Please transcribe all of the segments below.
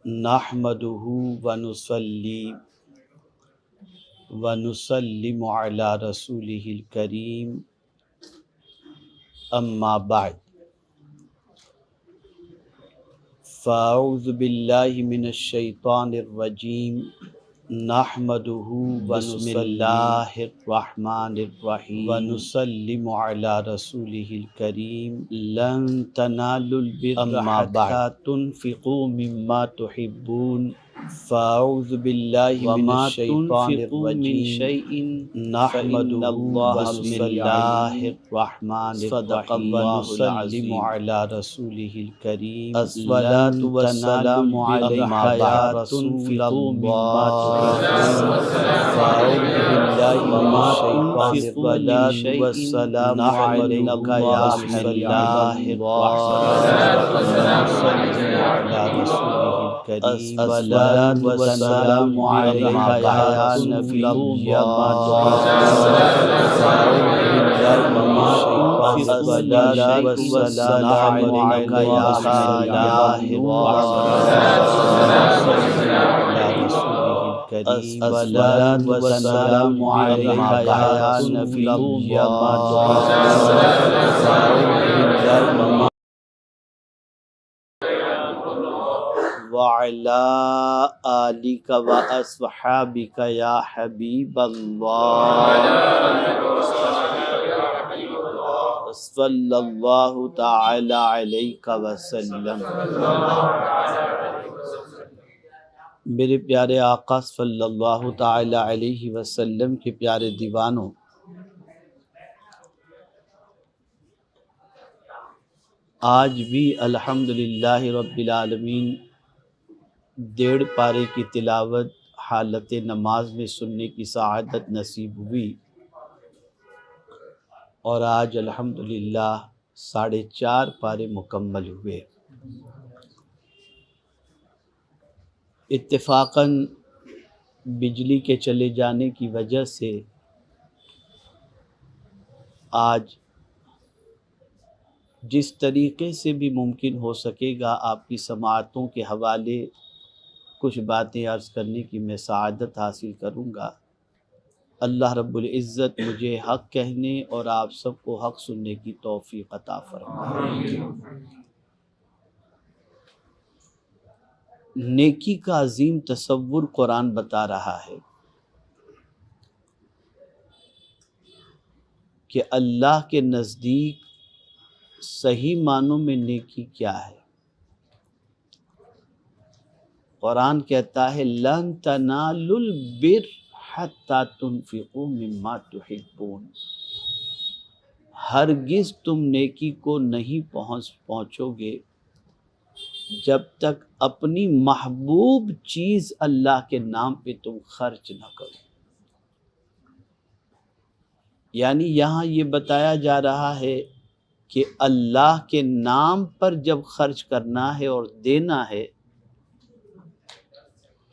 نحمدہ ونصلی ونسلم علی رسولہ الکریم، اما بعد، فاعوذ باللہ من الشیطان الرجیم، نحمدہ بسم اللہ الرحمن الرحیم ونسلم علی رسولہ الکریم، لن تنالوا البر حتی تنفقوا مما تحبون، فاعوذ باللہ من الشیطان الرجیم، نحمدہ بسم اللہ الرحمن الرحیم ونسلم علی رسولہ الکریم، الصلاۃ والسلام علیک یا رسول اللہ، فاعوذ باللہ من الشیطان الرجیم، والسلام علیک یا رسول اللہ، الصلاۃ والسلام علیک یا نبی اللہ، الصلاۃ والسلام علیک یا الصلاۃ والسلام علیک یا نبی اللہ، وعلی آلک واصحابک یا حبیب اللہ، صلی اللہ تعالی علیہ وسلم۔ میرے پیارے آقا صلی اللہ تعالی علیہ وسلم کے پیارے دیوانوں، آج بھی الحمدللہ رب العالمین 1.5 پارے کی تلاوت حالت نماز میں سننے کی سعادت نصیب ہوئی، اور آج الحمدللہ 4.5 پارے مکمل ہوئے۔ اتفاقاً بجلی کے چلے جانے کی وجہ سے آج جس طریقے سے بھی ممکن ہو سکے گا آپ کی سماعتوں کے حوالے کچھ باتیں عرض کرنے کی میں سعادت حاصل کروں گا۔ اللہ رب العزت مجھے حق کہنے اور آپ سب کو حق سننے کی توفیق عطا فرمائے۔ نیکی کا عظیم تصور قرآن بتا رہا ہے کہ اللہ کے نزدیک صحیح معنوں میں نیکی کیا ہے۔ قرآن کہتا ہے لن تنالوا البر حتی تنفقوا مما تحبون، ہرگز تم نیکی کو نہیں پہنچو گے جب تک اپنی محبوب چیز اللہ کے نام پہ تم خرچ نہ کرو۔ یعنی یہاں یہ بتایا جا رہا ہے کہ اللہ کے نام پر جب خرچ کرنا ہے اور دینا ہے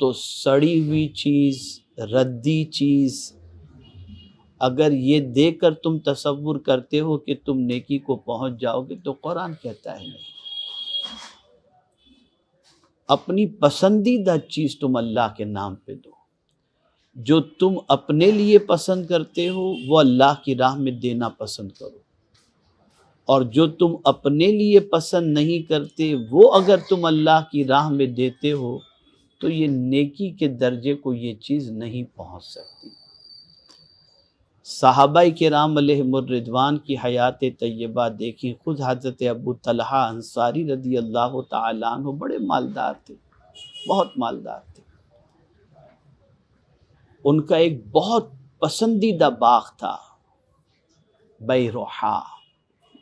تو سڑی ہوئی چیز، ردی چیز اگر یہ دے کر تم تصور کرتے ہو کہ تم نیکی کو پہنچ جاؤ گے تو قرآن کہتا ہے نہیں، اپنی پسندیدہ چیز تم اللہ کے نام پہ دو۔ جو تم اپنے لیے پسند کرتے ہو وہ اللہ کی راہ میں دینا پسند کرو، اور جو تم اپنے لیے پسند نہیں کرتے وہ اگر تم اللہ کی راہ میں دیتے ہو تو یہ نیکی کے درجے کو یہ چیز نہیں پہنچ سکتی۔ صحابہ کرام علیہم الرضوان کی حیات طیبہ دیکھیں، خود حضرت ابو طلحہ انصاری رضی اللہ تعالیٰ عنہ بڑے مالدار تھے، بہت مالدار تھے۔ ان کا ایک بہت پسندیدہ باغ تھا، بیروحا،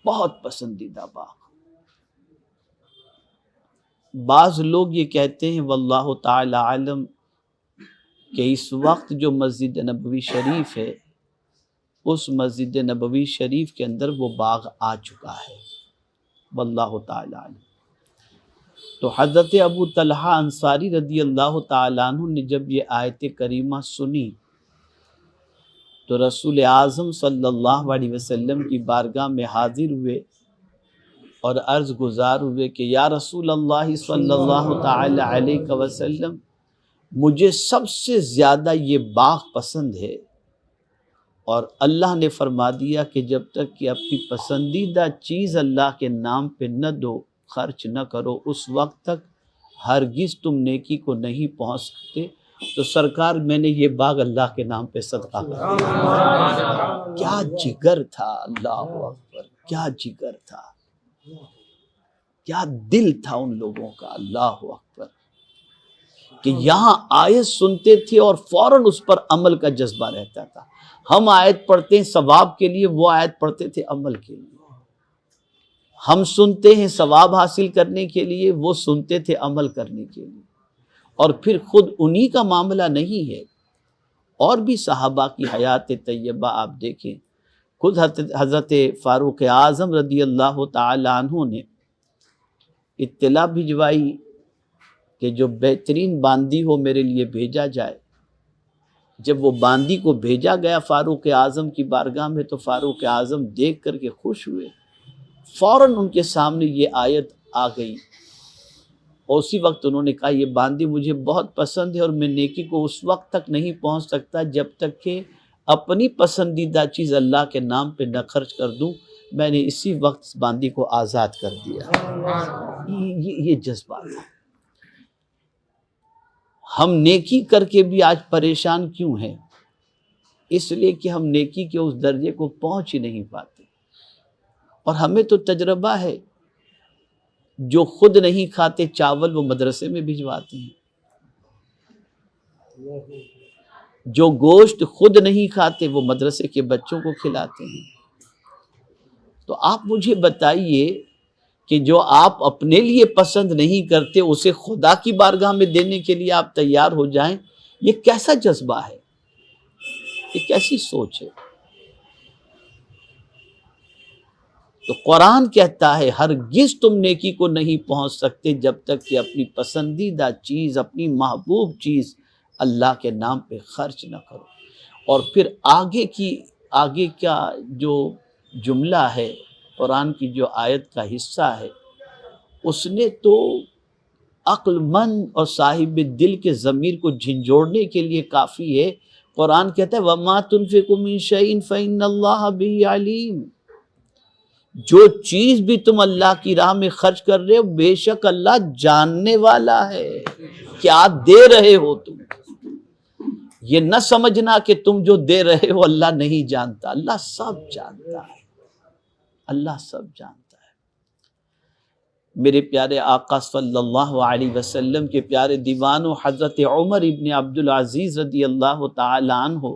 بہت پسندیدہ باغ۔ بعض لوگ یہ کہتے ہیں واللہ تعالی عالم کہ اس وقت جو مسجد نبوی شریف ہے اس مسجد نبوی شریف کے اندر وہ باغ آ چکا ہے، واللہ تعالی عالم۔ تو حضرت ابو طلحہ انصاری رضی اللہ تعالیٰ عنہ نے جب یہ آیت کریمہ سنی تو رسول اعظم صلی اللہ علیہ وسلم کی بارگاہ میں حاضر ہوئے اور عرض گزار ہوئے کہ یا رسول اللہ صلی اللہ تعالی علیہ وسلم، مجھے سب سے زیادہ یہ باغ پسند ہے، اور اللہ نے فرما دیا کہ جب تک کہ اپنی پسندیدہ چیز اللہ کے نام پہ نہ دو، خرچ نہ کرو، اس وقت تک ہرگز تم نیکی کو نہیں پہنچ سکتے۔ تو سرکار میں نے یہ باغ اللہ کے نام پہ صدقہ کر دیا۔ کیا جگر تھا، اللہ اکبر، کیا جگر تھا، کیا دل تھا ان لوگوں کا، اللہ اکبر، کہ یہاں آیت سنتے تھے اور فوراً اس پر عمل کا جذبہ رہتا تھا۔ ہم آیت پڑھتے ہیں ثواب کے لیے، وہ آیت پڑھتے تھے عمل کے لیے۔ ہم سنتے ہیں ثواب حاصل کرنے کے لیے، وہ سنتے تھے عمل کرنے کے لیے۔ اور پھر خود انہی کا معاملہ نہیں ہے، اور بھی صحابہ کی حیات طیبہ آپ دیکھیں، خود حضرت فاروق اعظم رضی اللہ تعالی عنہ نے اطلاع بھجوائی کہ جو بہترین باندی ہو میرے لیے بھیجا جائے۔ جب وہ باندی کو بھیجا گیا فاروق اعظم کی بارگاہ میں تو فاروق اعظم دیکھ کر کے خوش ہوئے، فوراً ان کے سامنے یہ آیت آ گئی، اور اسی وقت انہوں نے کہا یہ باندی مجھے بہت پسند ہے، اور میں نیکی کو اس وقت تک نہیں پہنچ سکتا جب تک کہ اپنی پسندیدہ چیز اللہ کے نام پہ نہ خرچ کر دوں۔ میں نے اسی وقت اس باندی کو آزاد کر دیا۔ یہ جذبہ ہے۔ ہم نیکی کر کے بھی آج پریشان کیوں ہیں؟ اس لیے کہ ہم نیکی کے اس درجے کو پہنچ ہی نہیں پاتے۔ اور ہمیں تو تجربہ ہے، جو خود نہیں کھاتے چاول وہ مدرسے میں بھجواتے ہیں، جو گوشت خود نہیں کھاتے وہ مدرسے کے بچوں کو کھلاتے ہیں۔ تو آپ مجھے بتائیے کہ جو آپ اپنے لیے پسند نہیں کرتے اسے خدا کی بارگاہ میں دینے کے لیے آپ تیار ہو جائیں، یہ کیسا جذبہ ہے، یہ کیسی سوچ ہے؟ تو قرآن کہتا ہے ہرگز تم نیکی کو نہیں پہنچ سکتے جب تک کہ اپنی پسندیدہ چیز، اپنی محبوب چیز اللہ کے نام پہ خرچ نہ کرو۔ اور پھر آگے کا جو جملہ ہے، قرآن کی جو آیت کا حصہ ہے، اس نے تو عقل مند اور صاحب دل کے ضمیر کو جھنجھوڑنے کے لیے کافی ہے۔ قرآن کہتا ہے وَمَا تُنْفِقُوا مِنْ شَيْءٍ فَإِنَّ اللَّهَ بِهِ عَلِيمٌ۔ جو چیز بھی تم اللہ کی راہ میں خرچ کر رہے ہو بے شک اللہ جاننے والا ہے، کیا دے رہے ہو تم۔ یہ نہ سمجھنا کہ تم جو دے رہے ہو اللہ نہیں جانتا، اللہ سب جانتا ہے، اللہ سب جانتا ہے۔ میرے پیارے آقا صلی اللہ علیہ وسلم کے پیارے دیوانوں حضرت عمر ابن عبدالعزیز رضی اللہ تعالی عنہ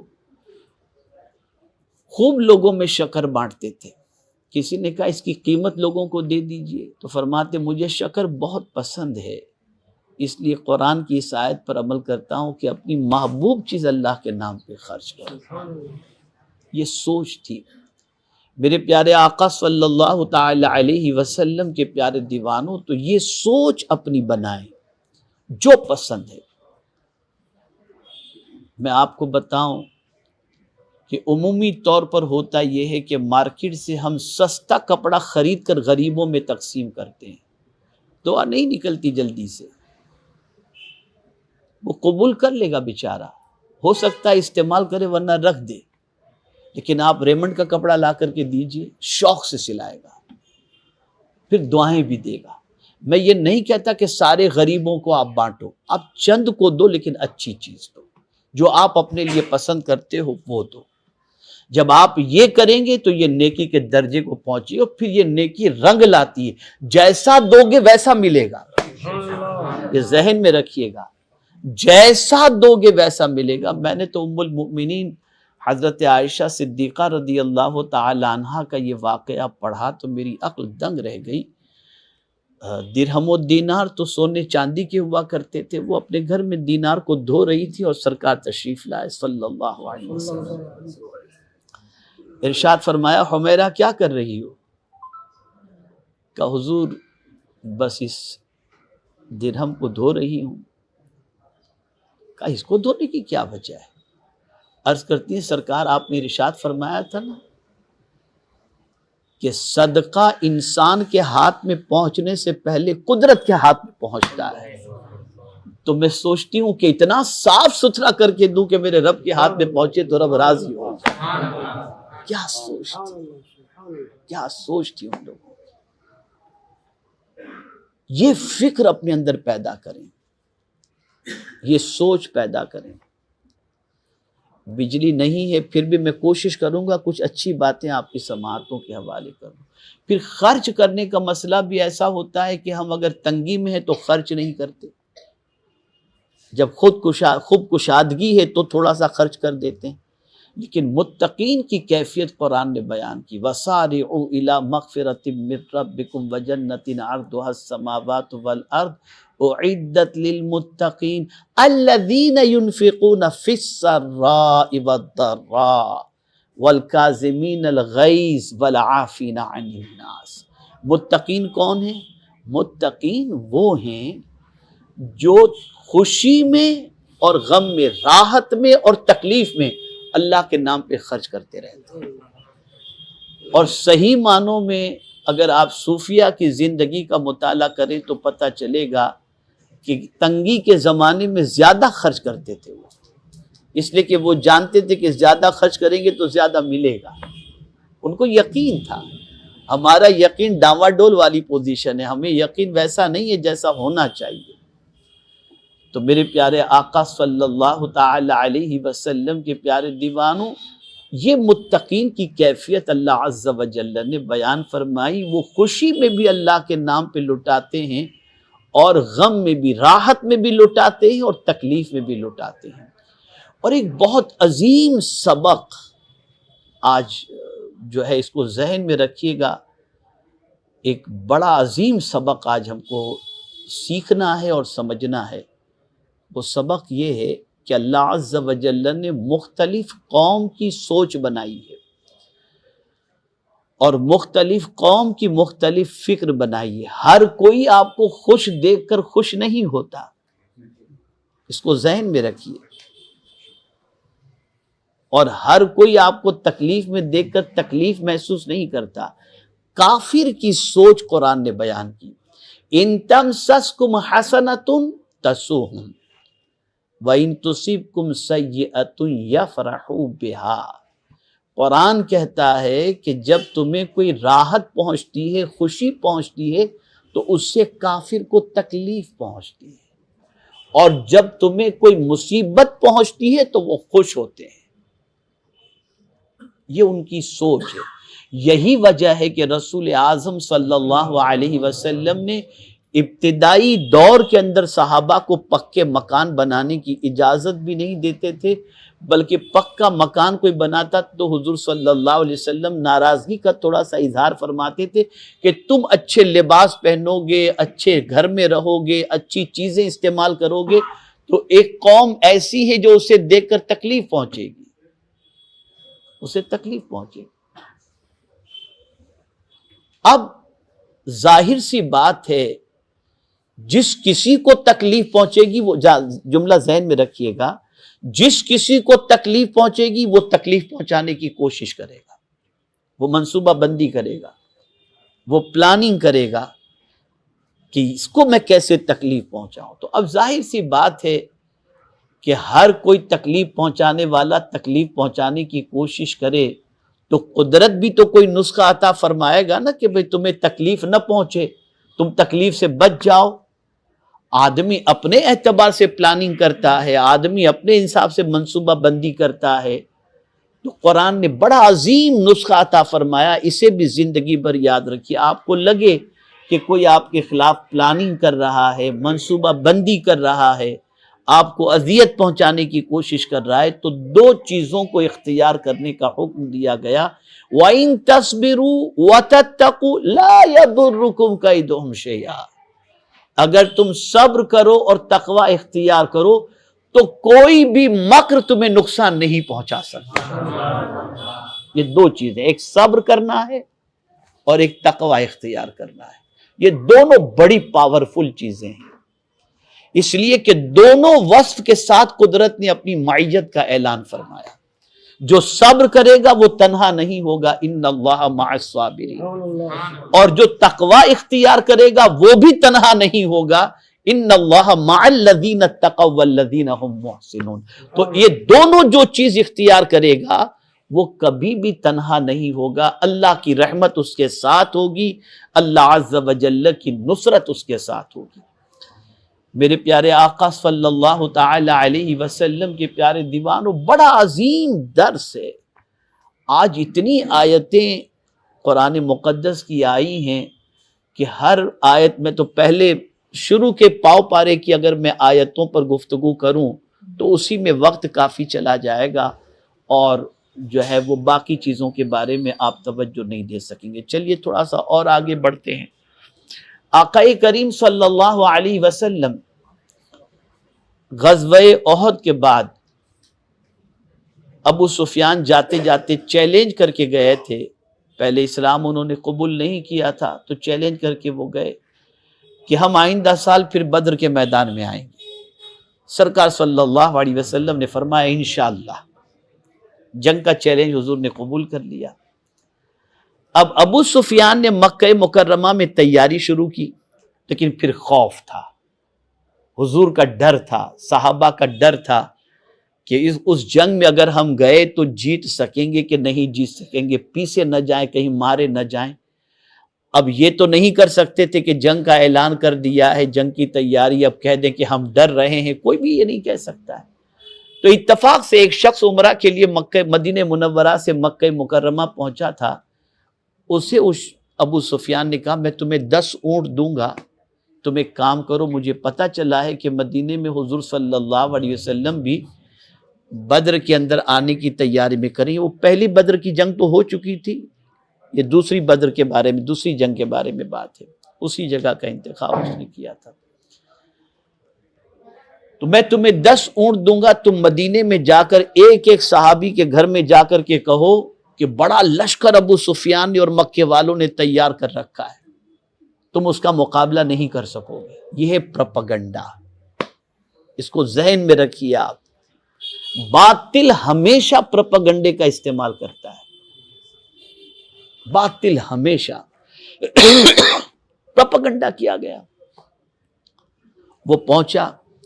خوب لوگوں میں شکر بانٹتے تھے۔ کسی نے کہا اس کی قیمت لوگوں کو دے دیجئے، تو فرماتے مجھے شکر بہت پسند ہے، اس لیے قرآن کی اس آیت پر عمل کرتا ہوں کہ اپنی محبوب چیز اللہ کے نام پہ خرچ کروں۔ یہ سوچ تھی۔ میرے پیارے آقا صلی اللہ تعالی علیہ وسلم کے پیارے دیوانوں، تو یہ سوچ اپنی بنائیں جو پسند ہے۔ میں آپ کو بتاؤں کہ عمومی طور پر ہوتا یہ ہے کہ مارکیٹ سے ہم سستا کپڑا خرید کر غریبوں میں تقسیم کرتے ہیں، دعا نہیں نکلتی جلدی سے، وہ قبول کر لے گا بیچارہ، ہو سکتا ہے استعمال کرے ورنہ رکھ دے، لیکن آپ ریمنڈ کا کپڑا لا کر کے دیجئے، شوق سے سلائے گا، پھر دعائیں بھی دے گا۔ میں یہ نہیں کہتا کہ سارے غریبوں کو آپ بانٹو، آپ چند کو دو لیکن اچھی چیز دو، جو آپ اپنے لیے پسند کرتے ہو وہ دو۔ جب آپ یہ کریں گے تو یہ نیکی کے درجے کو پہنچے گا، پھر یہ نیکی رنگ لاتی ہے، جیسا دو گے ویسا ملے گا، یہ ذہن میں رکھیے گا، جیسا دو گے ویسا ملے گا۔ میں نے تو ام المؤمنین حضرت عائشہ صدیقہ رضی اللہ تعالی عنہا کا یہ واقعہ پڑھا تو میری عقل دنگ رہ گئی۔ درہم و دینار تو سونے چاندی کے ہوا کرتے تھے، وہ اپنے گھر میں دینار کو دھو رہی تھی اور سرکار تشریف لائے صلی اللہ علیہ وسلم۔ ارشاد فرمایا حمیرہ کیا کر رہی ہو؟ کہ حضور بس اس درہم کو دھو رہی ہوں۔ کہا اس کو دھونے کی کیا وجہ ہے؟ عرض کرتی ہیں سرکار آپ نے ارشاد فرمایا تھا نا کہ صدقہ انسان کے ہاتھ میں پہنچنے سے پہلے قدرت کے ہاتھ میں پہنچتا ہے، تو میں سوچتی ہوں کہ اتنا صاف ستھرا کر کے دوں کہ میرے رب کے ہاتھ میں پہنچے تو رب راضی ہو جائے۔ کیا سوچتی ہوں لوگوں، یہ فکر اپنے اندر پیدا کریں، یہ سوچ پیدا کریں۔ بجلی نہیں ہے پھر بھی میں کوشش کروں گا کچھ اچھی باتیں آپ کی سماعتوں کے حوالے کروں۔ پھر خرچ کرنے کا مسئلہ بھی ایسا ہوتا ہے کہ ہم اگر تنگی میں ہیں تو خرچ نہیں کرتے، جب خود کشادگی ہے تو تھوڑا سا خرچ کر دیتے ہیں۔ لیکن متقین کی کیفیت قرآن نے بیان کی، وَسَارِعُوا إِلَىٰ مَغْفِرَةٍ مِّن رَّبِّكُمْ وَجَنَّةٍ عَرْضُهَا السَّمَاوَاتُ وَالْأَرْضُ أُعِدَّتْ لِلْمُتَّقِينَ الَّذِينَ يُنْفِقُونَ فِي السَّرَّاءِ وَالضَّرَّاءِ وَالْكَاظِمِينَ الْغَيْظَ وَالْعَافِينَ عَنِ النَّاسِ۔ متقین کون ہیں؟ متقین وہ ہیں جو خوشی میں اور غم میں، راحت میں اور تکلیف میں اللہ کے نام پہ خرچ کرتے رہتے ہیں۔ اور صحیح معنوں میں اگر آپ صوفیہ کی زندگی کا مطالعہ کریں تو پتہ چلے گا کہ تنگی کے زمانے میں زیادہ خرچ کرتے تھے وہ، اس لیے کہ وہ جانتے تھے کہ زیادہ خرچ کریں گے تو زیادہ ملے گا، ان کو یقین تھا۔ ہمارا یقین ڈاما ڈول والی پوزیشن ہے، ہمیں یقین ویسا نہیں ہے جیسا ہونا چاہیے۔ تو میرے پیارے آقا صلی اللہ تعالی علیہ وسلم کے پیارے دیوانوں، یہ متقین کی کیفیت اللہ عز و جل نے بیان فرمائی۔ وہ خوشی میں بھی اللہ کے نام پہ لٹاتے ہیں اور غم میں بھی، راحت میں بھی لٹاتے ہیں اور تکلیف میں بھی لٹاتے ہیں۔ اور ایک بہت عظیم سبق آج جو ہے اس کو ذہن میں رکھیے گا، ایک بڑا عظیم سبق آج ہم کو سیکھنا ہے اور سمجھنا ہے۔ وہ سبق یہ ہے کہ اللہ عز و جل نے مختلف قوم کی سوچ بنائی ہے اور مختلف قوم کی مختلف فکر بنائی ہے۔ ہر کوئی آپ کو خوش دیکھ کر خوش نہیں ہوتا، اس کو ذہن میں رکھیے، اور ہر کوئی آپ کو تکلیف میں دیکھ کر تکلیف محسوس نہیں کرتا۔ کافر کی سوچ قرآن نے بیان کی، ان تمسسکم حسنۃ تسؤہم وَإِن تُصِبْكُمْ سَيِّئَةٌ يَفْرَحُوا بِهَا۔ قرآن کہتا ہے کہ جب تمہیں کوئی راحت پہنچتی ہے، خوشی پہنچتی ہے، تو اس سے کافر کو تکلیف پہنچتی ہے، اور جب تمہیں کوئی مصیبت پہنچتی ہے تو وہ خوش ہوتے ہیں۔ یہ ان کی سوچ ہے۔ یہی وجہ ہے کہ رسول اعظم صلی اللہ علیہ وسلم نے ابتدائی دور کے اندر صحابہ کو پکے مکان بنانے کی اجازت بھی نہیں دیتے تھے، بلکہ پکا مکان کوئی بناتا تو حضور صلی اللہ علیہ وسلم ناراضگی کا تھوڑا سا اظہار فرماتے تھے کہ تم اچھے لباس پہنو گے، اچھے گھر میں رہو گے، اچھی چیزیں استعمال کرو گے، تو ایک قوم ایسی ہے جو اسے دیکھ کر تکلیف پہنچے گی، اسے تکلیف پہنچے گی۔ اب ظاہر سی بات ہے، جس کسی کو تکلیف پہنچے گی، وہ جملہ ذہن میں رکھیے گا، جس کسی کو تکلیف پہنچے گی وہ تکلیف پہنچانے کی کوشش کرے گا، وہ منصوبہ بندی کرے گا، وہ پلاننگ کرے گا کہ اس کو میں کیسے تکلیف پہنچاؤں۔ تو اب ظاہر سی بات ہے کہ ہر کوئی تکلیف پہنچانے والا تکلیف پہنچانے کی کوشش کرے تو قدرت بھی تو کوئی نسخہ عطا فرمائے گا نا کہ بھئی تمہیں تکلیف نہ پہنچے، تم تکلیف سے بچ جاؤ۔ آدمی اپنے اعتبار سے پلاننگ کرتا ہے، آدمی اپنے حساب سے منصوبہ بندی کرتا ہے، تو قرآن نے بڑا عظیم نسخہ عطا فرمایا، اسے بھی زندگی بھر یاد رکھیے۔ آپ کو لگے کہ کوئی آپ کے خلاف پلاننگ کر رہا ہے، منصوبہ بندی کر رہا ہے، آپ کو اذیت پہنچانے کی کوشش کر رہا ہے، تو دو چیزوں کو اختیار کرنے کا حکم دیا گیا، وَإِن تَصْبِرُوا وَتَتَّقُوا لَا يَضُرُّكُمْ كَيْدُهُمْ شَيْئًا۔ اگر تم صبر کرو اور تقوی اختیار کرو تو کوئی بھی مکر تمہیں نقصان نہیں پہنچا سکتا۔ یہ دو چیزیں، ایک صبر کرنا ہے اور ایک تقوی اختیار کرنا ہے، یہ دونوں بڑی پاورفل چیزیں ہیں، اس لیے کہ دونوں وصف کے ساتھ قدرت نے اپنی معیت کا اعلان فرمایا۔ جو صبر کرے گا وہ تنہا نہیں ہوگا، ان اللہ مع الصابرین، اور جو تقوی اختیار کرے گا وہ بھی تنہا نہیں ہوگا، ان اللہ مع الذین اتقوا والذین هم محسنون۔ تو یہ دونوں جو چیز اختیار کرے گا وہ کبھی بھی تنہا نہیں ہوگا، اللہ کی رحمت اس کے ساتھ ہوگی، اللہ عز و جل کی نصرت اس کے ساتھ ہوگی۔ میرے پیارے آقا صلی اللہ تعالی علیہ وسلم کے پیارے دیوانوں، بڑا عظیم درس ہے۔ آج اتنی آیتیں قرآن مقدس کی آئی ہیں کہ ہر آیت میں تو پہلے شروع کے پاؤ پارے کی اگر میں آیتوں پر گفتگو کروں تو اسی میں وقت کافی چلا جائے گا، اور جو ہے وہ باقی چیزوں کے بارے میں آپ توجہ نہیں دے سکیں گے۔ چلیے تھوڑا سا اور آگے بڑھتے ہیں۔ آقا کریم صلی اللہ علیہ وسلم غزوہ احد کے بعد ابو سفیان جاتے جاتے چیلنج کر کے گئے تھے، پہلے اسلام انہوں نے قبول نہیں کیا تھا تو چیلنج کر کے وہ گئے کہ ہم آئندہ سال پھر بدر کے میدان میں آئیں گے۔ سرکار صلی اللہ علیہ وسلم نے فرمایا انشاءاللہ۔ جنگ کا چیلنج حضور نے قبول کر لیا۔ اب ابو سفیان نے مکہ مکرمہ میں تیاری شروع کی، لیکن پھر خوف تھا، حضور کا ڈر تھا، صحابہ کا ڈر تھا کہ اس جنگ میں اگر ہم گئے تو جیت سکیں گے کہ نہیں جیت سکیں گے، پیچھے نہ جائیں، کہیں مارے نہ جائیں۔ اب یہ تو نہیں کر سکتے تھے کہ جنگ کا اعلان کر دیا ہے، جنگ کی تیاری، اب کہہ دیں کہ ہم ڈر رہے ہیں، کوئی بھی یہ نہیں کہہ سکتا ہے۔ تو اتفاق سے ایک شخص عمرہ کے لیے مدینہ منورہ سے مکہ مکرمہ پہنچا تھا، اسے ابو سفیان نے کہا میں تمہیں 10 اونٹ دوں گا، تم ایک کام کرو، مجھے پتا چلا ہے کہ مدینے میں حضور صلی اللہ علیہ وسلم بھی بدر کے اندر آنے کی تیاری میں کریں۔ وہ پہلی بدر کی جنگ تو ہو چکی تھی، یہ دوسری بدر کے بارے میں، دوسری جنگ کے بارے میں بات ہے، اسی جگہ کا انتخاب اس نے کیا تھا۔ تو میں تمہیں 10 اونٹ دوں گا، تم مدینے میں جا کر ایک ایک صحابی کے گھر میں جا کر کے کہو کہ بڑا لشکر ابو سفیان نے اور مکے والوں نے تیار کر رکھا ہے، تم اس کا مقابلہ نہیں کر سکو گے۔ یہ ہے پروپیگنڈا، اس کو ذہن میں رکھیے آپ۔ باطل ہمیشہ پروپیگنڈے کا استعمال کرتا ہے، باطل ہمیشہ پروپیگنڈا کیا گیا۔ وہ پہنچا،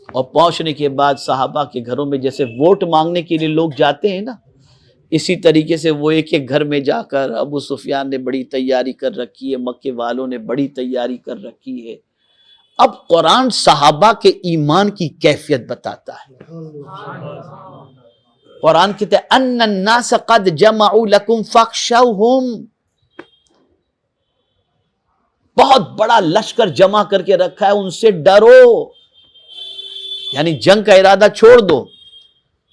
اور پہنچنے کے بعد صحابہ کے گھروں میں جیسے ووٹ مانگنے کے لیے لوگ جاتے ہیں نا، اسی طریقے سے وہ ایک ایک گھر میں جا کر ابو سفیان نے بڑی تیاری کر رکھی ہے، مکے والوں نے بڑی تیاری کر رکھی ہے۔ اب قرآن صحابہ کے ایمان کی کیفیت بتاتا ہے۔ قرآن کہتے ہیں ان الناس قد جمعوا لکم فاخشوہم، بہت بڑا لشکر جمع کر کے رکھا ہے، ان سے ڈرو، یعنی جنگ کا ارادہ چھوڑ دو۔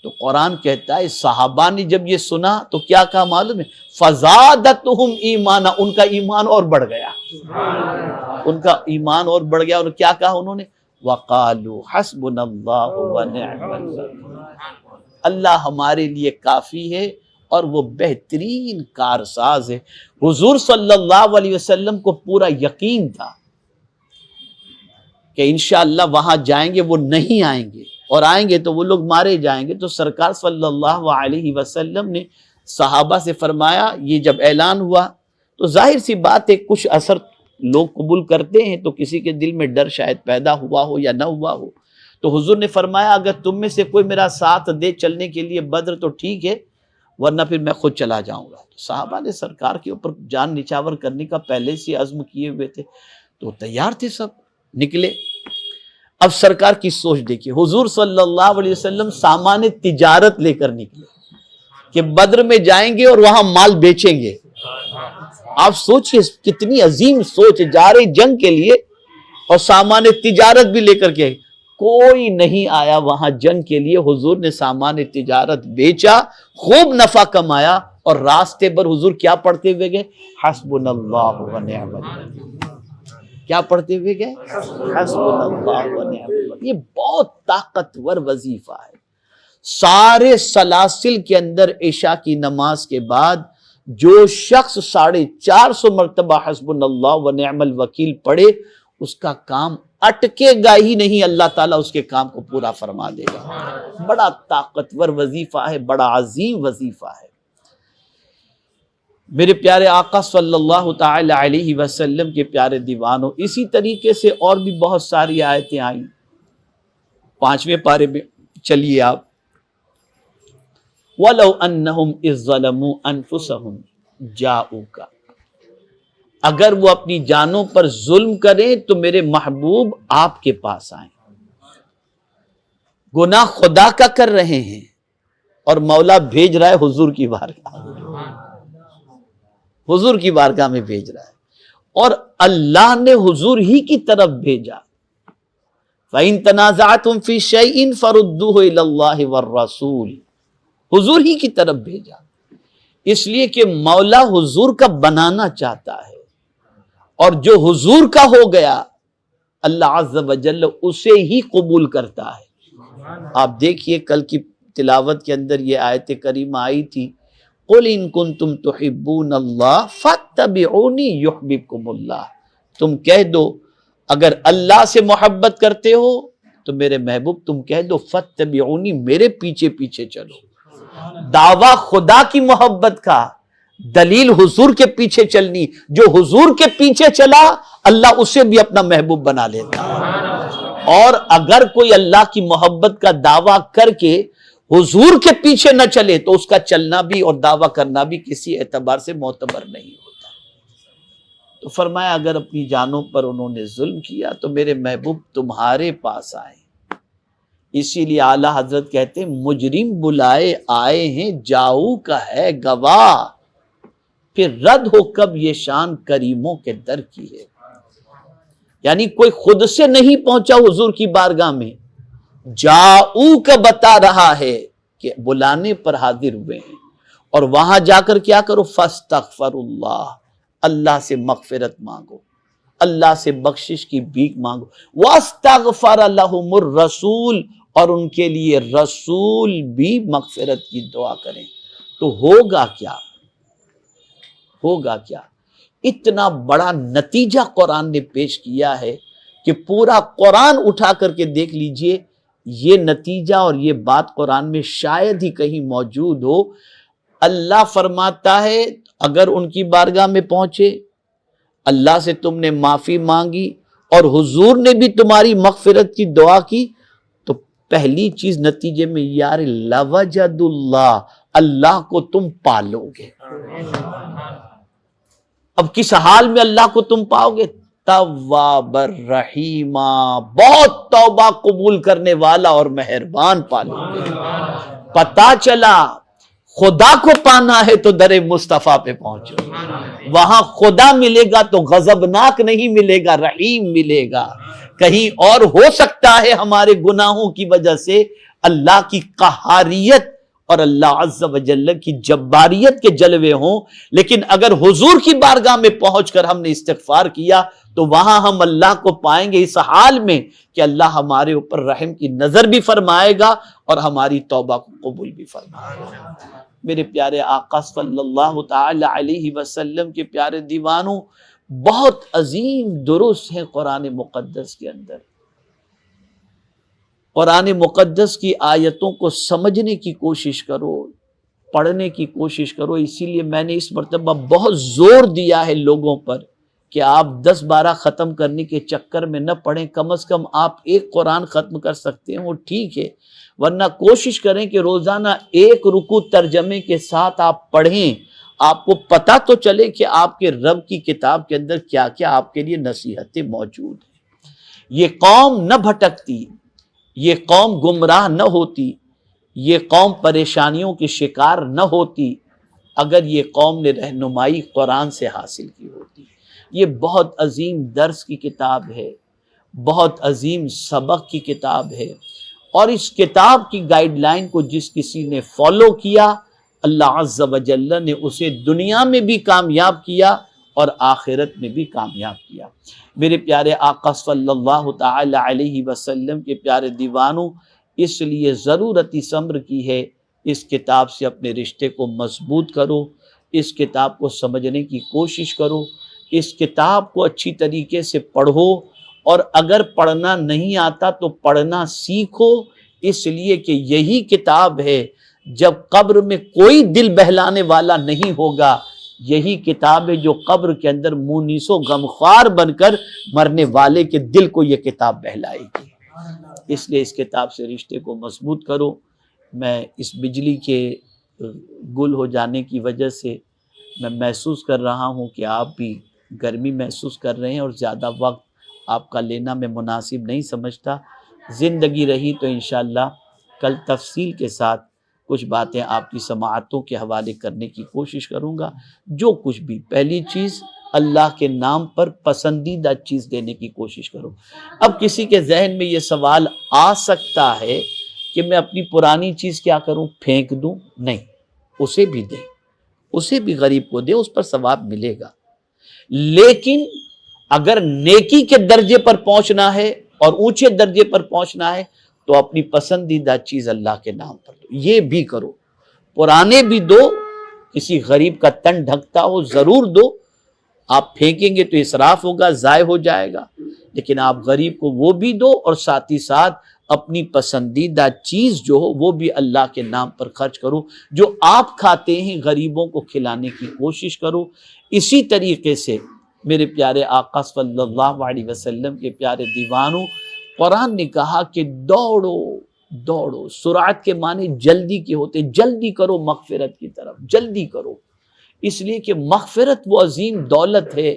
تو قرآن کہتا ہے صحابہ نے جب یہ سنا تو کیا کہا معلوم ہے؟ فزادتہم ایمانا، ان کا ایمان اور بڑھ گیا، ان کا ایمان اور بڑھ گیا، اور کیا کہا انہوں نے؟ وقالوا حسبنا اللہ ونعم الوکیل، اللہ ہمارے لیے کافی ہے اور وہ بہترین کارساز ہے۔ حضور صلی اللہ علیہ وسلم کو پورا یقین تھا کہ انشاءاللہ وہاں جائیں گے وہ نہیں آئیں گے، اور آئیں گے تو وہ لوگ مارے جائیں گے۔ تو سرکار صلی اللہ علیہ وسلم نے صحابہ سے فرمایا، یہ جب اعلان ہوا تو ظاہر سی بات ہے کچھ اثر لوگ قبول کرتے ہیں، تو کسی کے دل میں ڈر شاید پیدا ہوا ہو یا نہ ہوا ہو۔ تو حضور نے فرمایا اگر تم میں سے کوئی میرا ساتھ دے چلنے کے لیے بدر تو ٹھیک ہے، ورنہ پھر میں خود چلا جاؤں گا۔ تو صحابہ نے سرکار کے اوپر جان نچھاور کرنے کا پہلے سے عزم کیے ہوئے تھے، تو تیار تھے، سب نکلے۔ اب سرکار کی سوچ دیکھیے، حضور صلی اللہ علیہ وسلم سامان تجارت لے کر نکلے کہ بدر میں جائیں گے اور وہاں مال بیچیں گے۔ آپ سوچئے کتنی عظیم سوچ، جا رہے جنگ کے لیے اور سامان تجارت بھی لے کر کے۔ کوئی نہیں آیا وہاں جنگ کے لیے، حضور نے سامان تجارت بیچا، خوب نفع کمایا، اور راستے پر حضور کیا پڑھتے ہوئے گئے؟ حسبنا اللہ ونعم الوکیل۔ کیا پڑھتے ہوئے گئے؟ حسبنا اللہ و نعم الوکیل۔ یہ بہت طاقتور وظیفہ ہے۔ سارے سلاسل کے اندر عشاء کی نماز کے بعد جو شخص 450 مرتبہ حسبنا اللہ و نعم الوکیل پڑھے، اس کا کام اٹکے گا ہی نہیں، اللہ تعالیٰ اس کے کام کو پورا فرما دے گا۔ بڑا طاقتور وظیفہ ہے، بڑا عظیم وظیفہ ہے۔ میرے پیارے آقا صلی اللہ تعالی علیہ وسلم کے پیارے دیوانوں، اسی طریقے سے اور بھی بہت ساری آیتیں آئیں۔ 5ویں پارے میں چلیے آپ، وَلَوْ أَنَّهُمْ إِذْ ظَلَمُوا أَنفُسَهُمْ جَاءُوكَ، اگر وہ اپنی جانوں پر ظلم کریں تو میرے محبوب آپ کے پاس آئیں۔ گناہ خدا کا کر رہے ہیں اور مولا بھیج رہا ہے حضور کی بارگاہ، حضور کی بارگاہ میں بھیج رہا ہے، اور اللہ نے حضور ہی کی طرف بھیجا۔ فَإِن تَنَازَعْتُمْ فِي شَيْءٍ فَرُدُّوهُ إِلَى اللَّهِ وَالرَّسُولِ، حضور ہی کی طرف بھیجا، اس لیے کہ مولا حضور کا بنانا چاہتا ہے، اور جو حضور کا ہو گیا اللہ عز و جل اسے ہی قبول کرتا ہے۔ آپ دیکھیے کل کی تلاوت کے اندر یہ آیت کریمہ آئی تھی، قُلْ إِن كُنتُمْ تُحِبُّونَ اللَّهَ فَاتَّبِعُونِي يُحْبِبْكُمُ اللَّهُ، تم کہہ دو اگر اللہ سے محبت کرتے ہو تو میرے محبوب تم کہہ دو فَاتَّبِعُونِی، میرے پیچھے پیچھے چلو۔ دعویٰ خدا کی محبت کا، دلیل حضور کے پیچھے چلنی، جو حضور کے پیچھے چلا اللہ اسے بھی اپنا محبوب بنا لیتا۔ اور اگر کوئی اللہ کی محبت کا دعویٰ کر کے حضور کے پیچھے نہ چلے تو اس کا چلنا بھی اور دعویٰ کرنا بھی کسی اعتبار سے معتبر نہیں ہوتا۔ تو فرمایا اگر اپنی جانوں پر انہوں نے ظلم کیا تو میرے محبوب تمہارے پاس آئیں۔ اسی لیے اعلیٰ حضرت کہتے ہیں مجرم بلائے آئے ہیں جاؤ کا ہے گواہ، پھر رد ہو کب یہ شان کریموں کے در کی ہے۔ یعنی کوئی خود سے نہیں پہنچا حضور کی بارگاہ میں، جاؤ کا بتا رہا ہے کہ بلانے پر حاضر ہوئے ہیں، اور وہاں جا کر کیا کرو، فاستغفر اللہ، اللہ سے مغفرت مانگو، اللہ سے بخشش کی بھیک مانگو، واستغفر لہم الرسول، اور ان کے لیے رسول بھی مغفرت کی دعا کریں۔ تو ہوگا کیا؟ ہوگا کیا؟ اتنا بڑا نتیجہ قرآن نے پیش کیا ہے کہ پورا قرآن اٹھا کر کے دیکھ لیجئے، یہ نتیجہ اور یہ بات قرآن میں شاید ہی کہیں موجود ہو۔ اللہ فرماتا ہے اگر ان کی بارگاہ میں پہنچے، اللہ سے تم نے معافی مانگی اور حضور نے بھی تمہاری مغفرت کی دعا کی، تو پہلی چیز نتیجے میں یار لوجد اللہ، اللہ کو تم پالو گے۔ اب کس حال میں اللہ کو تم پاؤ گے؟ تواب الرحیم، بہت توبہ قبول کرنے والا اور مہربان پالو گے۔ پتا چلا خدا کو پانا ہے تو در مصطفیٰ پہ پہنچو، وہاں خدا ملے گا تو غضبناک نہیں ملے گا، رحیم ملے گا۔ کہیں اور ہو سکتا ہے ہمارے گناہوں کی وجہ سے اللہ کی قہاریت اور اللہ عز و جل کی جباریت کے جلوے ہوں، لیکن اگر حضور کی بارگاہ میں پہنچ کر ہم نے استغفار کیا تو وہاں ہم اللہ کو پائیں گے اس حال میں کہ اللہ ہمارے اوپر رحم کی نظر بھی فرمائے گا اور ہماری توبہ کو قبول بھی فرمائے گا۔ میرے پیارے آقا صلی اللہ تعالی علیہ وسلم کے پیارے دیوانوں، بہت عظیم دروس ہیں قرآن مقدس کے اندر۔ قرآن مقدس کی آیتوں کو سمجھنے کی کوشش کرو، پڑھنے کی کوشش کرو۔ اسی لیے میں نے اس مرتبہ بہت زور دیا ہے لوگوں پر کہ آپ 10-12 ختم کرنے کے چکر میں نہ پڑھیں، کم از کم آپ ایک قرآن ختم کر سکتے ہیں وہ ٹھیک ہے، ورنہ کوشش کریں کہ روزانہ ایک رکوع ترجمے کے ساتھ آپ پڑھیں، آپ کو پتہ تو چلے کہ آپ کے رب کی کتاب کے اندر کیا کیا آپ کے لیے نصیحتیں موجود ہیں۔ یہ قوم نہ بھٹکتی، یہ قوم گمراہ نہ ہوتی، یہ قوم پریشانیوں کی شکار نہ ہوتی اگر یہ قوم نے رہنمائی قرآن سے حاصل کی ہوتی۔ یہ بہت عظیم درس کی کتاب ہے، بہت عظیم سبق کی کتاب ہے، اور اس کتاب کی گائیڈ لائن کو جس کسی نے فالو کیا اللہ عز و جل نے اسے دنیا میں بھی کامیاب کیا اور آخرت میں بھی کامیاب کیا۔ میرے پیارے آقا صلی اللہ تعالی علیہ وسلم کے پیارے دیوانوں، اس لیے ضرورت اس امر کی ہے، اس کتاب سے اپنے رشتے کو مضبوط کرو، اس کتاب کو سمجھنے کی کوشش کرو، اس کتاب کو اچھی طریقے سے پڑھو، اور اگر پڑھنا نہیں آتا تو پڑھنا سیکھو، اس لیے کہ یہی کتاب ہے جب قبر میں کوئی دل بہلانے والا نہیں ہوگا، یہی کتاب ہے جو قبر کے اندر مونس و غمخوار بن کر مرنے والے کے دل کو یہ کتاب بہلائے گی۔ اس لیے اس کتاب سے رشتے کو مضبوط کرو۔ میں اس بجلی کے گل ہو جانے کی وجہ سے میں محسوس کر رہا ہوں کہ آپ بھی گرمی محسوس کر رہے ہیں، اور زیادہ وقت آپ کا لینا میں مناسب نہیں سمجھتا۔ زندگی رہی تو انشاءاللہ کل تفصیل کے ساتھ کچھ باتیں آپ کی سماعتوں کے حوالے کرنے کی کوشش کروں گا۔ جو کچھ بھی، پہلی چیز اللہ کے نام پر پسندیدہ چیز دینے کی کوشش کرو۔ اب کسی کے ذہن میں یہ سوال آ سکتا ہے کہ میں اپنی پرانی چیز کیا کروں، پھینک دوں؟ نہیں، اسے بھی دیں، اسے بھی غریب کو دیں، اس پر ثواب ملے گا۔ لیکن اگر نیکی کے درجے پر پہنچنا ہے اور اونچے درجے پر پہنچنا ہے تو اپنی پسندیدہ چیز اللہ کے نام پر دو، یہ بھی کرو۔ پرانے بھی دو، کسی غریب کا تن ڈھکتا ہو ضرور دو، آپ پھینکیں گے تو اسراف ہوگا، ضائع ہو جائے گا، لیکن آپ غریب کو وہ بھی دو، اور ساتھ ہی ساتھ اپنی پسندیدہ چیز جو ہو وہ بھی اللہ کے نام پر خرچ کرو۔ جو آپ کھاتے ہیں غریبوں کو کھلانے کی کوشش کرو۔ اسی طریقے سے میرے پیارے آقا صلی اللہ علیہ وسلم کے پیارے دیوانوں، قرآن نے کہا کہ دوڑو دوڑو، سرعت کے معنی جلدی کے ہوتے، جلدی کرو مغفرت کی طرف، جلدی کرو، اس لیے کہ مغفرت وہ عظیم دولت ہے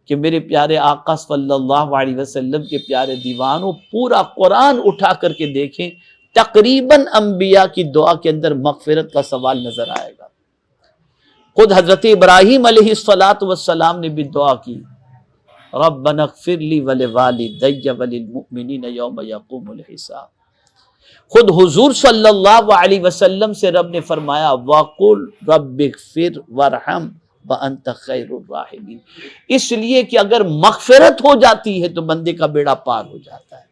کہ میرے پیارے آقا صلی اللہ علیہ وسلم کے پیارے دیوانوں، پورا قرآن اٹھا کر کے دیکھیں، تقریباً انبیاء کی دعا کے اندر مغفرت کا سوال نظر آئے گا۔ خود حضرت ابراہیم علیہ السلام نے بھی دعا کی، ربنا اغفر لی ولوالدی وللمؤمنین یوم یقوم الحساب۔ خود حضور صلی اللہ علیہ وسلم سے رب نے فرمایا وَقُلْ رَبِّ اغْفِرْ وَارْحَمْ وَأَنْتَ خَيْرُ الرَّاحِمِينَ، اس لیے کہ اگر مغفرت ہو جاتی ہے تو بندے کا بیڑا پار ہو جاتا ہے۔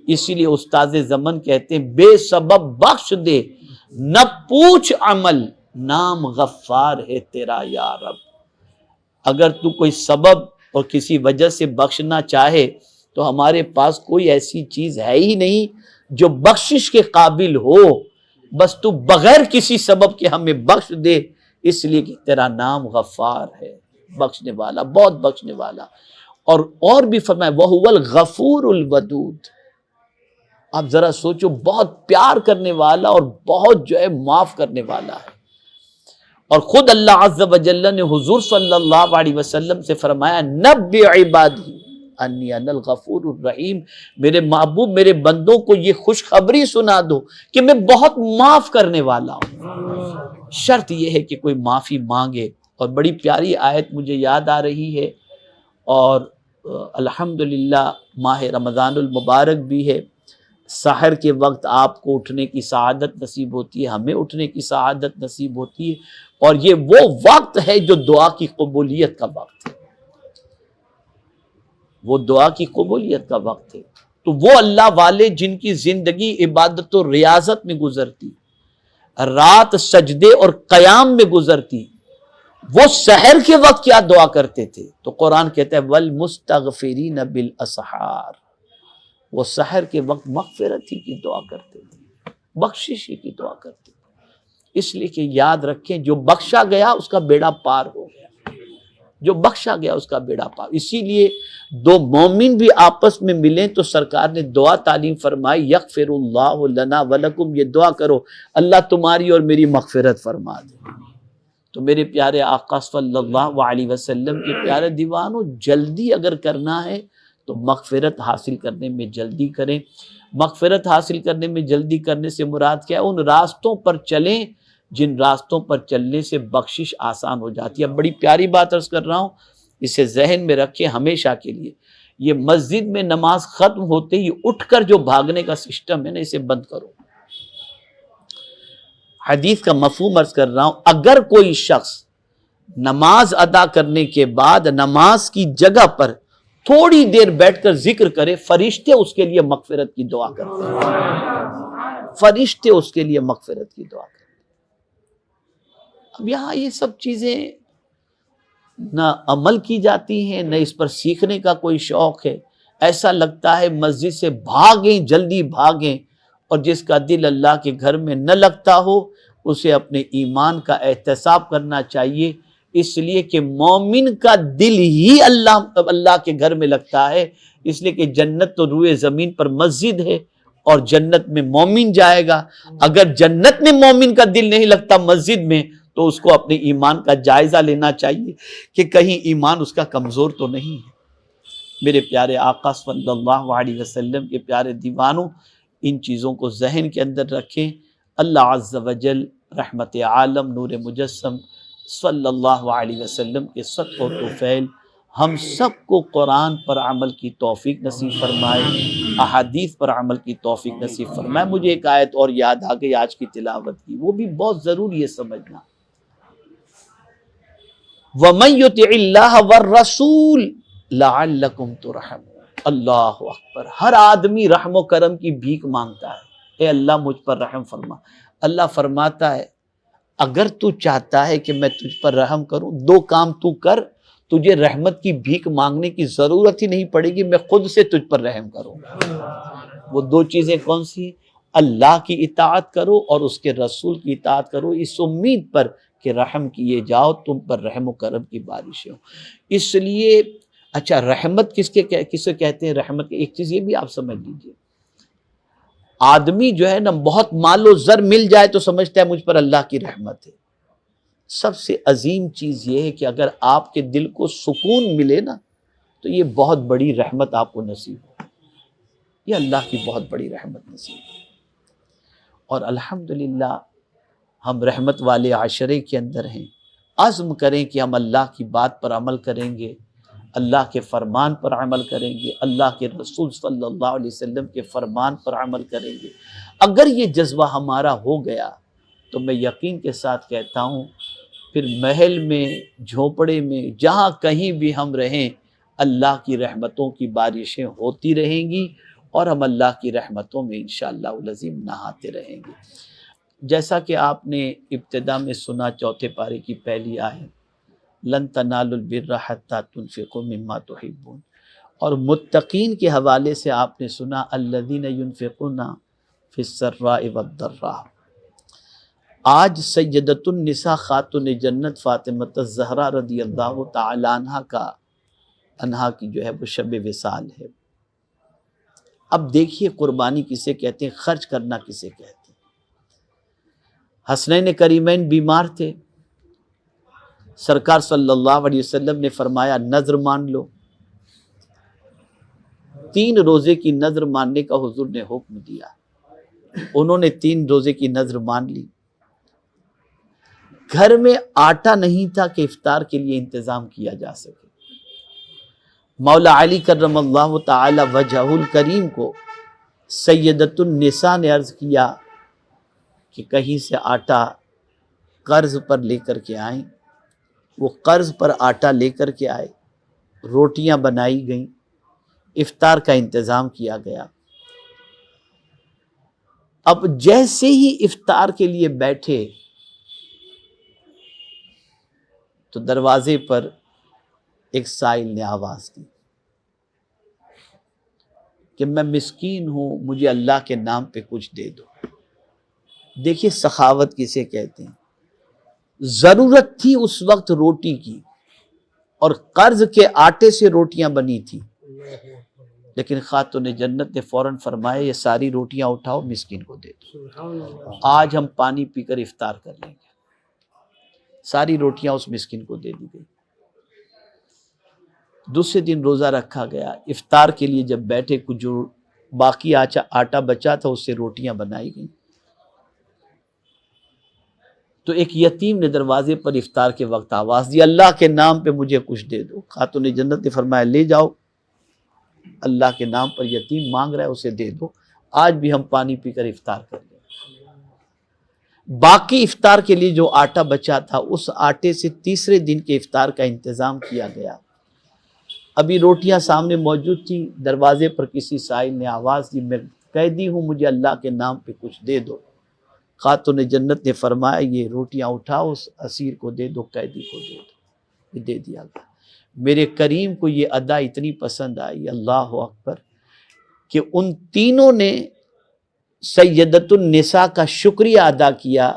اسی لیے استاد زمن کہتے ہیں بے سبب بخش دے، نہ پوچھ عمل، نام غفار ہے تیرا یا رب۔ اگر تو کوئی سبب اور کسی وجہ سے بخشنا چاہے تو ہمارے پاس کوئی ایسی چیز ہے ہی نہیں جو بخشش کے قابل ہو، بس تو بغیر کسی سبب کے ہمیں بخش دے، اس لیے کہ تیرا نام غفار ہے، بخشنے والا، بہت بخشنے والا۔ اور بھی فرمایا وَهُوَ الْغَفُورُ الْوَدُودُ، آپ ذرا سوچو، بہت پیار کرنے والا اور بہت جو ہے معاف کرنے والا ہے۔ اور خود اللہ عز و جل نے حضور صلی اللہ علیہ وسلم سے فرمایا نبئ عبادی انی انا الغفور الرحیم، میرے محبوب میرے بندوں کو یہ خوشخبری سنا دو کہ میں بہت معاف کرنے والا ہوں۔ شرط یہ ہے کہ کوئی معافی مانگے۔ اور بڑی پیاری آیت مجھے یاد آ رہی ہے، اور الحمدللہ ماہ رمضان المبارک بھی ہے، سحر کے وقت آپ کو اٹھنے کی سعادت نصیب ہوتی ہے، ہمیں اٹھنے کی سعادت نصیب ہوتی ہے، اور یہ وہ وقت ہے جو دعا کی قبولیت کا وقت ہے، وہ دعا کی قبولیت کا وقت ہے۔ تو وہ اللہ والے جن کی زندگی عبادت و ریاضت میں گزرتی، رات سجدے اور قیام میں گزرتی، وہ سحر کے وقت کیا دعا کرتے تھے؟ تو قرآن کہتا ہے والمستغفرین بالاسحار، وہ سحر کے وقت مغفرت ہی کی دعا کرتے تھے، بخشش ہی کی دعا کرتے تھے۔ اس لیے کہ یاد رکھیں جو بخشا گیا اس کا بیڑا پار ہو گیا، جو بخشا گیا اس کا بیڑا پار۔ اسی لیے دو مومن بھی آپس میں ملیں تو سرکار نے دعا تعلیم فرمائی یغفر اللہ لنا ولکم، یہ دعا کرو اللہ تمہاری اور میری مغفرت فرما دے۔ تو میرے پیارے آقا صلی اللہ علیہ وسلم کے پیارے دیوانوں، جلدی اگر کرنا ہے تو مغفرت حاصل کرنے میں جلدی کریں۔ مغفرت حاصل کرنے میں جلدی کرنے سے مراد کیا ہے؟ ان راستوں پر چلیں جن راستوں پر چلنے سے بخشش آسان ہو جاتی ہے۔ اب بڑی پیاری بات عرض کر رہا ہوں، اسے ذہن میں رکھیں ہمیشہ کے لیے، یہ مسجد میں نماز ختم ہوتے ہی اٹھ کر جو بھاگنے کا سسٹم ہے نا، اسے بند کرو۔ حدیث کا مفہوم عرض کر رہا ہوں، اگر کوئی شخص نماز ادا کرنے کے بعد نماز کی جگہ پر تھوڑی دیر بیٹھ کر ذکر کرے، فرشتے اس کے لیے مغفرت کی دعا کرتے ہیں، فرشتے اس کے لیے مغفرت کی دعا کرتے ہیں۔ اب یہاں یہ سب چیزیں نہ عمل کی جاتی ہیں، نہ اس پر سیکھنے کا کوئی شوق ہے۔ ایسا لگتا ہے مسجد سے بھاگیں، جلدی بھاگیں، اور جس کا دل اللہ کے گھر میں نہ لگتا ہو اسے اپنے ایمان کا احتساب کرنا چاہیے، اس لیے کہ مومن کا دل ہی اللہ کے گھر میں لگتا ہے، اس لیے کہ جنت تو روئے زمین پر مسجد ہے اور جنت میں مومن جائے گا۔ اگر جنت میں مومن کا دل نہیں لگتا مسجد میں تو اس کو اپنے ایمان کا جائزہ لینا چاہیے کہ کہیں ایمان اس کا کمزور تو نہیں ہے۔ میرے پیارے آقا صلی اللہ علیہ وسلم کے پیارے دیوانوں، ان چیزوں کو ذہن کے اندر رکھیں۔ اللہ عز و جل رحمت عالم نور مجسم صلی اللہ علیہ وسلم کے صدق و طفیل ہم سب کو قرآن پر عمل کی توفیق نصیب فرمائے، احادیث پر عمل کی توفیق نصیب فرمائے۔ مجھے ایک آیت اور یاد آ گئی آج کی تلاوت کی، وہ بھی بہت ضروری ہے سمجھنا۔ وَمَن يُطِعِ اللَّهَ وَالرَّسُولَ لَعَلَّكُمْ تُرْحَمُونَ۔ اللہ اکبر، ہر آدمی رحم و کرم کی بھیک مانگتا ہے، اے اللہ مجھ پر رحم فرما۔ اللہ فرماتا ہے اگر تو چاہتا ہے کہ میں تجھ پر رحم کروں، دو کام تو کر، تجھے رحمت کی بھیک مانگنے کی ضرورت ہی نہیں پڑے گی، میں خود سے تجھ پر رحم کروں۔ وہ دو چیزیں کون سی ہیں؟ اللہ کی اطاعت کرو اور اس کے رسول کی اطاعت کرو، اس امید پر کہ رحم کیے جاؤ، تم پر رحم و کرم کی بارشیں ہوں۔ اس لیے اچھا رحمت کسے کہتے ہیں؟ رحمت ایک چیز یہ بھی آپ سمجھ لیجئے، آدمی جو ہے نا بہت مال و زر مل جائے تو سمجھتا ہے مجھ پر اللہ کی رحمت ہے۔ سب سے عظیم چیز یہ ہے کہ اگر آپ کے دل کو سکون ملے نا تو یہ بہت بڑی رحمت آپ کو نصیب ہو، یہ اللہ کی بہت بڑی رحمت نصیب ہے۔ اور الحمدللہ ہم رحمت والے عشرے کے اندر ہیں، عزم کریں کہ ہم اللہ کی بات پر عمل کریں گے، اللہ کے فرمان پر عمل کریں گے، اللہ کے رسول صلی اللہ علیہ وسلم کے فرمان پر عمل کریں گے۔ اگر یہ جذبہ ہمارا ہو گیا تو میں یقین کے ساتھ کہتا ہوں پھر محل میں، جھونپڑے میں، جہاں کہیں بھی ہم رہیں، اللہ کی رحمتوں کی بارشیں ہوتی رہیں گی اور ہم اللہ کی رحمتوں میں انشاءاللہ العظیم نہاتے رہیں گے۔ جیسا کہ آپ نے ابتدا میں سنا چوتھے پارے کی پہلی آیت، لن تنالوا البر حتی تنفقوا مما تحبون، اور متقین کے حوالے سے آپ نے سنا الذین ينفقون فی السراء والضراء۔ آج سیدۃ النساء خاتون جنت فاطمہ الزہرا رضی اللہ تعالی عنہا کی جو ہے وہ شب وصال ہے۔ اب دیکھیے قربانی کسے کہتے ہیں، خرچ کرنا کسے کہتے ہیں۔ حسنین کریمین بیمار تھے، سرکار صلی اللہ علیہ وسلم نے فرمایا نذر مان لو۔ 3 روزے کی نذر ماننے کا حضور نے حکم دیا، انہوں نے 3 روزے کی نذر مان لی۔ گھر میں آٹا نہیں تھا کہ افطار کے لیے انتظام کیا جا سکے۔ مولا علی کرم اللہ تعالی وجہہ الکریم کو سیدۃ النساء نے عرض کیا کہ کہیں سے آٹا قرض پر لے کر کے آئیں۔ وہ قرض پر آٹا لے کر کے آئے، روٹیاں بنائی گئیں، افطار کا انتظام کیا گیا۔ اب جیسے ہی افطار کے لیے بیٹھے تو دروازے پر ایک سائل نے آواز دی کہ میں مسکین ہوں، مجھے اللہ کے نام پہ کچھ دے دو۔ دیکھیے سخاوت کسے کہتے ہیں۔ ضرورت تھی اس وقت روٹی کی اور قرض کے آٹے سے روٹیاں بنی تھی، لیکن خاتون جنت نے فوراً فرمایا یہ ساری روٹیاں اٹھاؤ مسکین کو دے دو، آج ہم پانی پی کر افطار کر لیں گے۔ ساری روٹیاں اس مسکین کو دے دی گئی۔ دوسرے دن روزہ رکھا گیا، افطار کے لیے جب بیٹھے کچھ جو باقی آٹا بچا تھا اس سے روٹیاں بنائی گئیں، تو ایک یتیم نے دروازے پر افطار کے وقت آواز دی اللہ کے نام پہ مجھے کچھ دے دو۔ خاتون جنت نے فرمایا لے جاؤ، اللہ کے نام پر یتیم مانگ رہا ہے اسے دے دو، آج بھی ہم پانی پی کر افطار کر لیں۔ باقی افطار کے لیے جو آٹا بچا تھا اس آٹے سے تیسرے دن کے افطار کا انتظام کیا گیا۔ ابھی روٹیاں سامنے موجود تھی، دروازے پر کسی سائل نے آواز دی، میں قیدی ہوں، مجھے اللہ کے نام پہ کچھ دے دو۔ خاتون جنت نے فرمایا یہ روٹیاں اٹھاؤ، اس اسیر کو دے دو، قیدی کو دے دو۔ یہ دے دیا گیا۔ میرے کریم کو یہ ادا اتنی پسند آئی، اللہ اکبر، کہ ان تینوں نے سیدۃ النساء کا شکریہ ادا کیا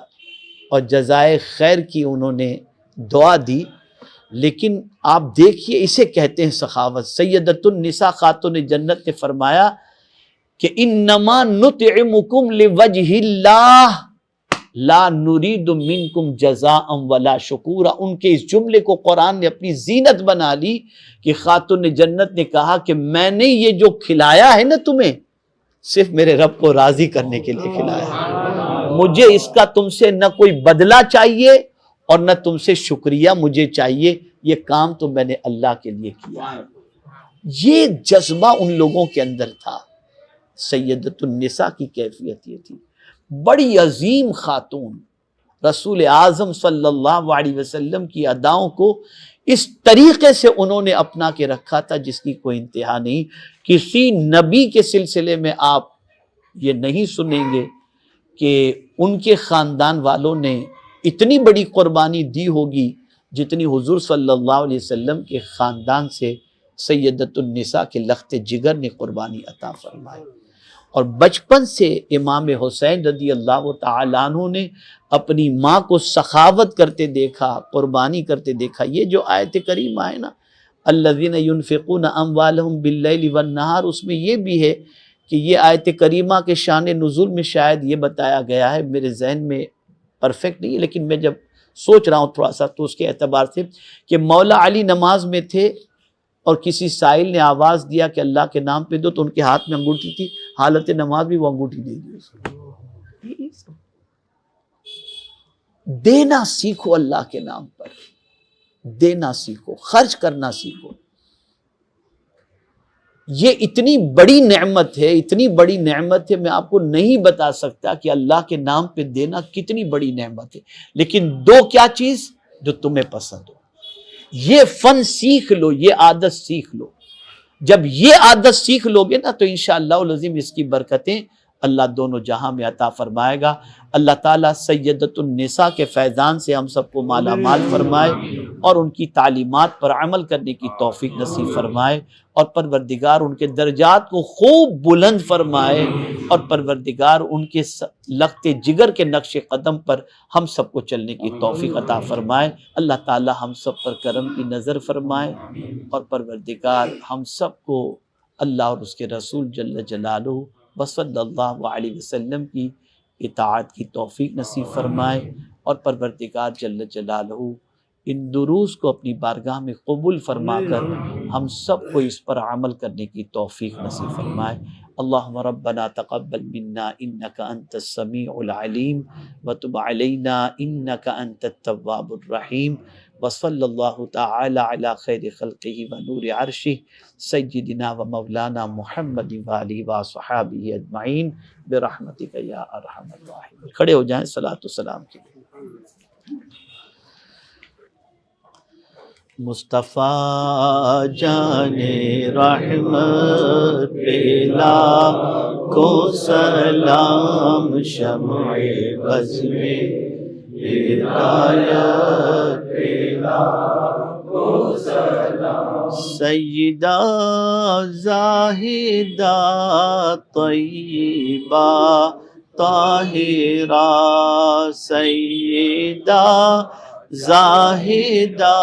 اور جزائے خیر کی انہوں نے دعا دی۔ لیکن آپ دیکھیے، اسے کہتے ہیں سخاوت۔ سیدۃ النساء خاتون جنت نے فرمایا کہ انما نطعمکم لوجہ اللہ لا نرید منکم جزاء ولا شکورا۔ ان کے اس جملے کو قرآن نے اپنی زینت بنا لی کہ خاتون جنت نے کہا کہ میں نے یہ جو کھلایا ہے نا تمہیں، صرف میرے رب کو راضی کرنے کے لیے کھلایا ہے، مجھے اس کا تم سے نہ کوئی بدلہ چاہیے اور نہ تم سے شکریہ مجھے چاہیے، یہ کام تو میں نے اللہ کے لیے کیا ہے۔ یہ جذبہ ان لوگوں کے اندر تھا۔ سیدۃ النساء کی کیفیت یہ تھی، بڑی عظیم خاتون، رسول اعظم صلی اللہ علیہ وسلم کی اداؤں کو اس طریقے سے انہوں نے اپنا کے رکھا تھا جس کی کوئی انتہا نہیں۔ کسی نبی کے سلسلے میں آپ یہ نہیں سنیں گے کہ ان کے خاندان والوں نے اتنی بڑی قربانی دی ہوگی جتنی حضور صلی اللہ علیہ وسلم کے خاندان سے سیدۃ النساء کے لخت جگر نے قربانی عطا فرمائی۔ اور بچپن سے امام حسین رضی اللہ تعالیٰ عنہ نے اپنی ماں کو سخاوت کرتے دیکھا، قربانی کرتے دیکھا۔ یہ جو آیت کریمہ ہے نا، الذین ینفقون اموالہم باللیل والنہار، اس میں یہ بھی ہے کہ یہ آیت کریمہ کے شان نزول میں شاید یہ بتایا گیا ہے، میرے ذہن میں پرفیکٹ نہیں ہے، لیکن میں جب سوچ رہا ہوں تھوڑا سا تو اس کے اعتبار سے کہ مولا علی نماز میں تھے اور کسی سائل نے آواز دیا کہ اللہ کے نام پہ دو، تو ان کے ہاتھ میں انگوٹھی تھی، حالت نماز بھی وہ انگوٹھی دے دی اس کو۔ دینا سیکھو، اللہ کے نام پر دینا سیکھو، خرچ کرنا سیکھو۔ یہ اتنی بڑی نعمت ہے، اتنی بڑی نعمت ہے، میں آپ کو نہیں بتا سکتا کہ اللہ کے نام پہ دینا کتنی بڑی نعمت ہے۔ لیکن دو کیا چیز جو تمہیں پسند ہو، یہ فن سیکھ لو، یہ عادت سیکھ لو۔ جب یہ عادت سیکھ لو گے نا تو انشاءاللہ العظیم اس کی برکتیں اللہ دونوں جہاں میں عطا فرمائے گا۔ اللہ تعالیٰ سیدۃ النساء کے فیضان سے ہم سب کو مالا مال فرمائے اور ان کی تعلیمات پر عمل کرنے کی توفیق نصیب فرمائے، اور پروردگار ان کے درجات کو خوب بلند فرمائے، اور پروردگار ان کے لخت جگر کے نقش قدم پر ہم سب کو چلنے کی توفیق عطا فرمائے۔ اللہ تعالیٰ ہم سب پر کرم کی نظر فرمائے، اور پروردگار ہم سب کو اللہ اور اس کے رسول جل جلالہ وصلی اللہ علیہ وسلم کی اطاعت کی توفیق نصیب فرمائے، اور پروردگار جل جلالہ ان دروس کو اپنی بارگاہ میں قبول فرما کر ہم سب کو اس پر عمل کرنے کی توفیق نصیب فرمائے۔ اللہم ربنا تقبل منا انک انت السمیع العلیم وتب علینا انک انت التواب الرحیم، وصلی اللہ تعالی علی خیر خلقہ ونور عرشہ سیدنا و مولانا محمد وآلہ وصحابہ اجمعین برحمتک یا ارحم الراحمین۔ کھڑے ہو جائیں صلاۃ و سلام کے لیے۔ مصطفیٰ جان رحمت پہ لاکھوں سلام، شمع بز میں ہدایت پہ لاکھوں سلام، سیدہ زاہدہ طیبہ طاہرہ، سیدہ زاہدہ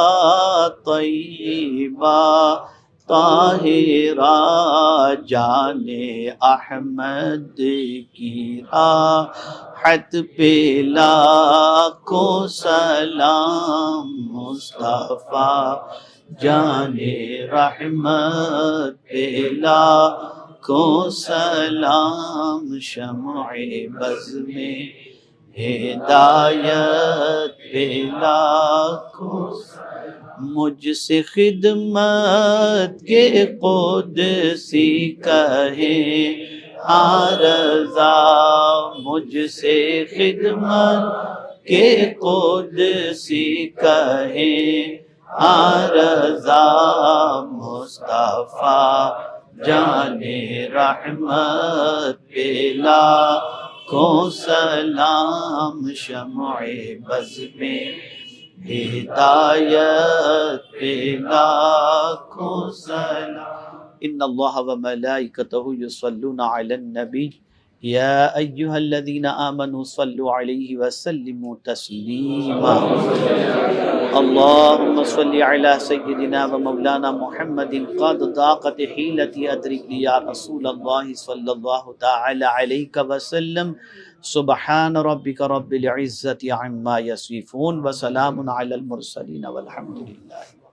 طیبہ طاہرہ، جان احمد کی راحت پہ لاکھوں سلام، مصطفیٰ جان رحمت پہ لاکھوں سلام، شمع بز میں ہدایت پہ لاکھوں سلام، مجھ سے خدمت کے قدسی کہیں رضا مجھ سے خدمت کے قدسی کہیں رضا مصطفیٰ جان رحمت پہ لاکھوں سلام شمع بز میں ہدایت پہ لاکھوں سلام ان اللہ وملائکتہ یصلون علی النبی یا ایہا الذین آمنوا صلوا علیہ وسلموا تسلیما اللہم صل علی سیدنا و مولانا محمد قد ضاقت حیلتی ادرک لی یا رسول اللہ صلی اللہ تعالی علیہ وسلم سبحان ربک رب العزت عما یصفون وسلام علی المرسلین والحمد للہ